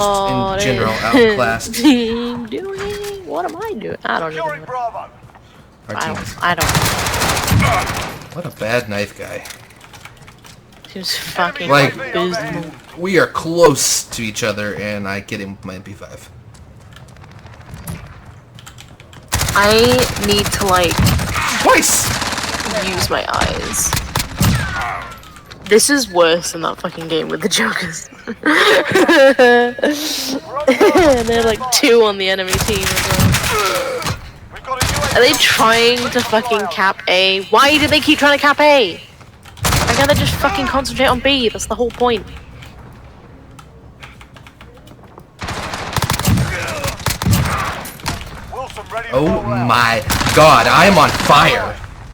in general outclassed. Team doing? What am I doing? I don't even know. Bravo. Our team is. I don't. What a bad knife guy. Seems fucking Like, abysmal. we are close to each other, and I get him with my MP5. I need to like Twice! use my eyes. This is worse than that fucking game with the jokers. And they're like 2 on the enemy team as well. Are they trying to fucking cap A? Why do they keep trying to cap A? Why can't they just fucking concentrate on B? That's the whole point. Oh my god, I am on fire!